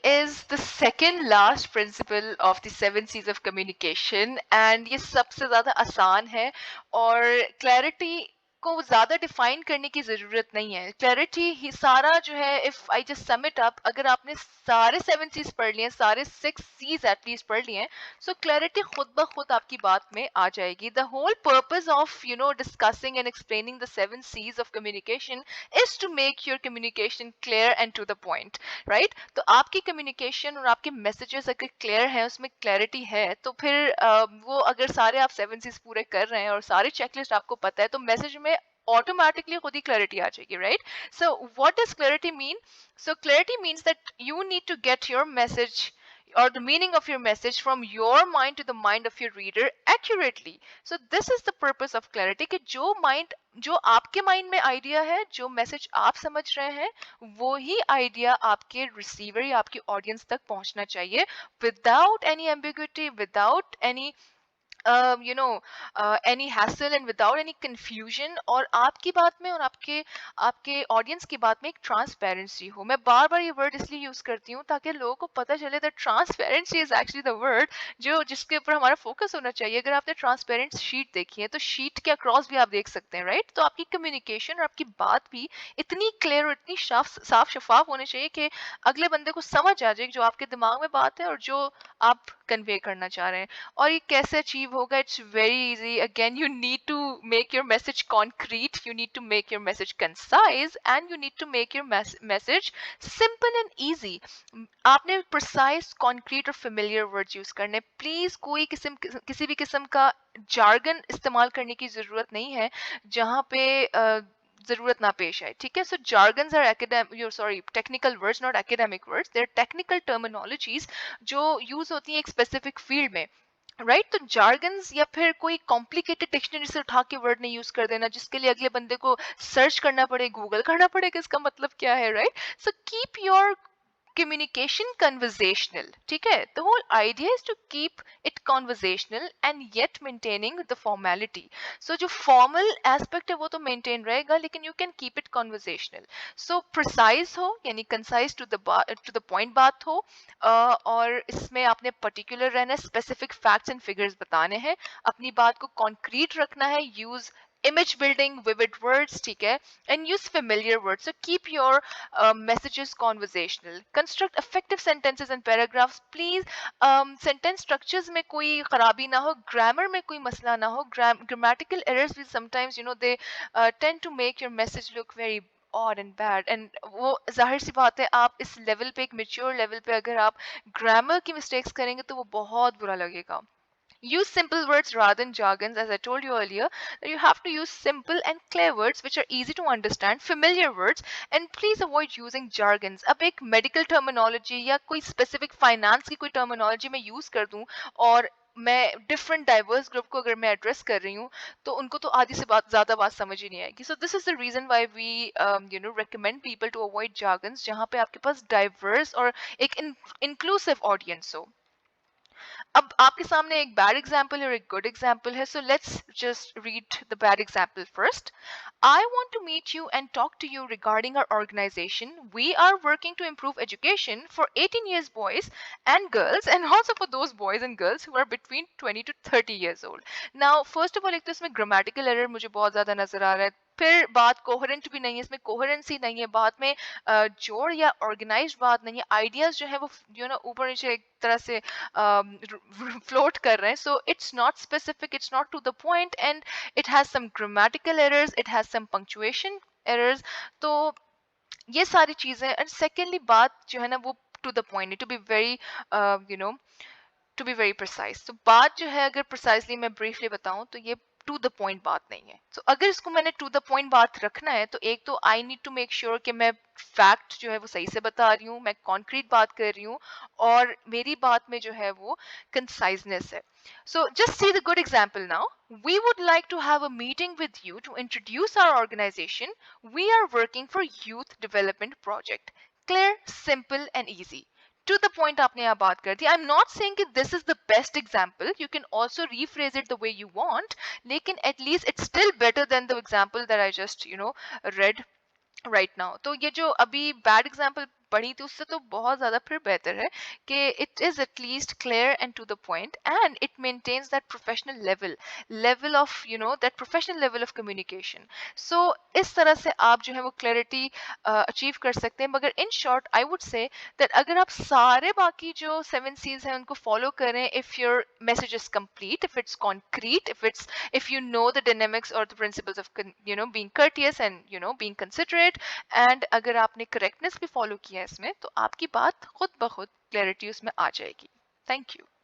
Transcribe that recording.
is the second last principle of the 7 C's of communication, and ये सबसे ज़्यादा आसान है और clarity को ज़्यादा डिफाइन करने की ज़रूरत नहीं है. क्लैरिटी ही सारा जो है, if I just sum it up, अगर आपने सारे 7 C's पढ़ लिए, सारे 6 C's एटलीस्ट पढ़ लिए, सो क्लैरिटी खुद ब खुद आपकी बात में आ जाएगी. The whole purpose of discussing and explaining the 7 C's of communication is to make your communication clear and to the point, right? तो आपकी communication और आपके messages अगर clear हैं, उसमें clarity है, तो फिर वो अगर सारे आप 7 C's पूरे कर रहे हैं और सारे checklist आपको पता है, तो message में automatically खुद ही clarity आ जाएगी, right? So what does clarity mean? So clarity means that you need to get your message or the meaning of your message from your mind to the mind of your reader accurately. So this is the purpose of clarity, कि जो आपके mind में idea है, जो message आप समझ रहे हैं, वो ही आइडिया आपके रिसीवर या आपकी ऑडियंस तक पहुंचना चाहिए, without any ambiguity, without any any hassle and without any confusion. और आपकी बात में और आपके ऑडियंस की बात में एक ट्रांसपेरेंसी हो. मैं बार बार ये वर्ड इसलिए यूज करती हूँ ताकि लोगों को पता चले that transparency is actually the word जिसके ऊपर हमारा फोकस होना चाहिए. अगर आपने ट्रांसपेरेंट शीट देखी है, तो शीट के अक्रॉस भी आप देख सकते हैं, राइट? तो आपकी कम्युनिकेशन और आपकी बात भी इतनी क्लियर और इतनी साफ शफाफ होनी चाहिए कि अगले बंदे को समझ आ जाए जो आपके दिमाग में बात है और जो आप कन्वे करना चाह रहे हैं. और ये कैसे अचीव होगा? It's very easy. Again, you need to make your message concrete, you need to make your message concise, and you need to make your message simple and easy. आपने प्रिसाइज, कॉन्क्रीट और familiar words use करने. Please कोई किसी भी किस्म का jargon इस्तेमाल करने की जरूरत नहीं है जहाँ पे जरूरत ना पेश आए, ठीक है? So jargons are technical words, not academic words. They are technical terminologies जो यूज होती हैं एक स्पेसिफिक फील्ड में, राइट? तो जार्गन्स या फिर कोई कॉम्प्लिकेटेड डिक्शनरी से उठा के वर्ड नहीं यूज कर देना जिसके लिए अगले बंदे को सर्च करना पड़े, गूगल करना पड़े कि इसका मतलब क्या है, right? So keep your communication conversational. ठीक है? The whole idea is to keep it conversational and yet maintaining the formality. So जो formal aspect है वो तो maintain रहेगा, लेकिन you can keep it conversational. So precise हो, यानी concise to the point बात हो, और इसमें आपने particular रहना, specific facts and figures बताने हैं, अपनी बात को concrete रखना है, use image building, vivid words, ठीक है? And use familiar words. So keep your messages conversational. Construct effective sentences and paragraphs. Please sentence structures में कोई खराबी ना हो, grammar में कोई मसला ना हो. Grammatical errors will sometimes, they tend to make your message look very odd and bad. And वो जाहिर सी बात है, आप इस लेवल पे, एक मेच्योर लेवल पे अगर आप ग्रामर की मिस्टेक्स करेंगे तो वो बहुत बुरा लगेगा. Use simple words rather than jargons. As I told you earlier, that you have to use simple and clear words which are easy to understand, familiar words, and please avoid using jargons. अब एक medical terminology या कोई specific finance की कोई terminology मैं use कर दूं और मैं different diverse group को अगर मैं address कर रही हूँ, तो उनको तो आधी से ज़्यादा बात समझ ही नहीं आएगी. So this is the reason why we recommend people to avoid jargons जहाँ पे आपके पास diverse और एक inclusive audience हो. अब आपके सामने एक बैड एग्जाम्पल और एक गुड एग्जाम्पल है. So let's just read the bad example first. I want to meet you and talk to you regarding our organization. We are working to improve education for 18 years boys and girls, and also for those boys and girls who are between 20 to 30 years old. Now, first of all, एक तो इसमें grammatical error मुझे बहुत ज़्यादा नजर आ रहा है. फिर बात कोहेरेंट भी नहीं है, इसमें कोहेरेंसी नहीं है, बात में जोड़ या ऑर्गेनाइज्ड बात नहीं है. आइडियाज जो है वो ऊपर नीचे एक तरह से float कर रहे हैं. So it's not specific, it's not to the point, and it has some grammatical errors, it has some punctuation errors. तो ये सारी चीजें. एंड सेकेंडली बात जो है ना वो to the point, to be very to be very precise. तो बात जो है अगर प्रिसाइजली मैं ब्रीफली बताऊं तो ये टू द पॉइंट बात नहीं है. तो अगर इसको मैंने टू द पॉइंट बात रखना है तो एक तो I need to make sure कि मैं फैक्ट जो है वो सही से बता रही हूँ, मैं कॉन्क्रीट बात कर रही हूँ, और मेरी बात में जो है वो कंसाइजनेस है. So just see the good example now. We would like to have a meeting with you to introduce our organization. We are working for youth development project. Clear, simple and easy. To the point आपने यहाँ बात कर दी. I'm not saying that this is the best example. You can also rephrase it the way you want. लेकिन at least it's still better than the example that I just read right now. तो ये जो अभी bad example पढ़ी थी उससे तो बहुत ज़्यादा फिर बेहतर है कि it is at least clear and to the point and it maintains that professional level of that professional level of communication. So इस तरह से आप जो है वो क्लैरिटी अचीव कर सकते हैं. मगर in short I would say that अगर आप सारे बाकी जो 7 C's हैं उनको फॉलो करें, if your message is complete, if it's concrete, if you know the dynamics or the principles of being courteous and being considerate, and अगर आपने correctness भी follow किया है इसमें, तो आपकी बात खुद ब खुद clarity उसमें आ जाएगी. Thank you.